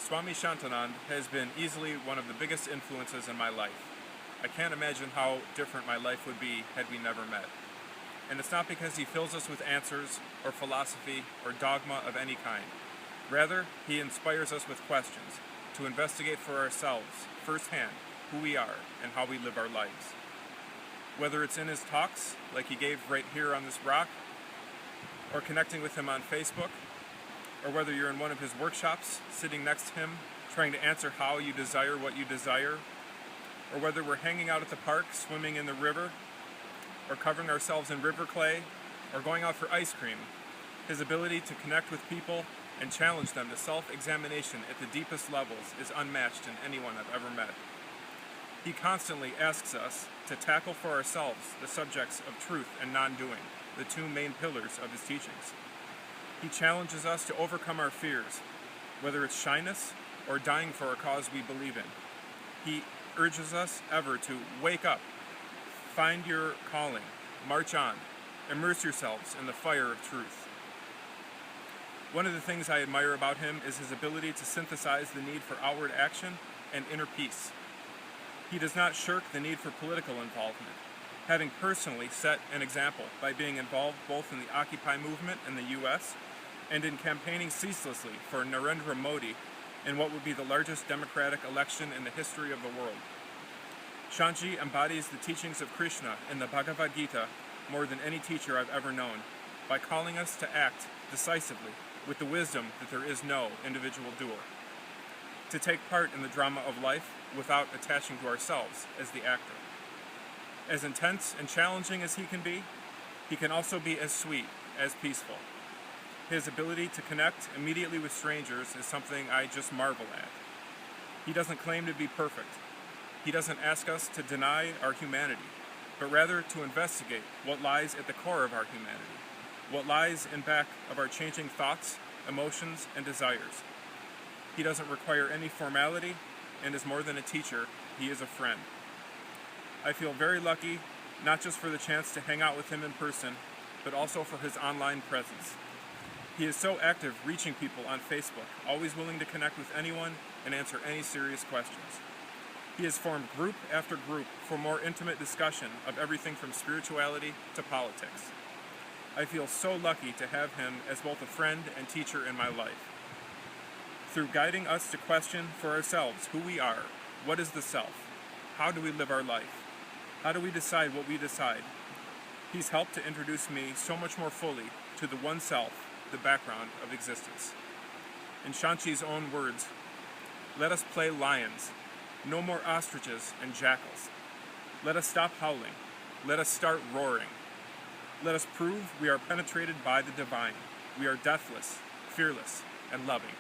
Swami Shantanand has been easily one of the biggest influences in my life. I can't imagine how different my life would be had we never met. And it's not because he fills us with answers or philosophy or dogma of any kind. Rather, he inspires us with questions to investigate for ourselves, firsthand, who we are and how we live our lives. Whether it's in his talks, like he gave right here on this rock, or connecting with him on Facebook, or whether you're in one of his workshops, sitting next to him, trying to answer how you desire what you desire, or whether we're hanging out at the park, swimming in the river, or covering ourselves in river clay, or going out for ice cream, his ability to connect with people and challenge them to self-examination at the deepest levels is unmatched in anyone I've ever met. He constantly asks us to tackle for ourselves the subjects of truth and non-doing, the two main pillars of his teachings. He challenges us to overcome our fears, whether it's shyness or dying for a cause we believe in. He urges us ever to wake up, find your calling, march on, immerse yourselves in the fire of truth. One of the things I admire about him is his ability to synthesize the need for outward action and inner peace. He does not shirk the need for political involvement, having personally set an example by being involved both in the Occupy movement in the U.S. and in campaigning ceaselessly for Narendra Modi in what would be the largest democratic election in the history of the world. Shantji embodies the teachings of Krishna in the Bhagavad Gita more than any teacher I've ever known, by calling us to act decisively with the wisdom that there is no individual doer, to take part in the drama of life without attaching to ourselves as the actor. As intense and challenging as he can also be as sweet, as peaceful. His ability to connect immediately with strangers is something I just marvel at. He doesn't claim to be perfect. He doesn't ask us to deny our humanity, but rather to investigate what lies at the core of our humanity, what lies in back of our changing thoughts, emotions, and desires. He doesn't require any formality and is more than a teacher, he is a friend. I feel very lucky, not just for the chance to hang out with him in person, but also for his online presence. He is so active reaching people on Facebook, always willing to connect with anyone and answer any serious questions. He has formed group after group for more intimate discussion of everything from spirituality to politics. I feel so lucky to have him as both a friend and teacher in my life. Through guiding us to question for ourselves who we are, what is the self, how do we live our life, how do we decide what we decide, he's helped to introduce me so much more fully to the one self, the background of existence. In Shantji's own words, "Let us play lions, no more ostriches and jackals. Let us stop howling, let us start roaring. Let us prove we are penetrated by the divine. We are deathless, fearless, and loving."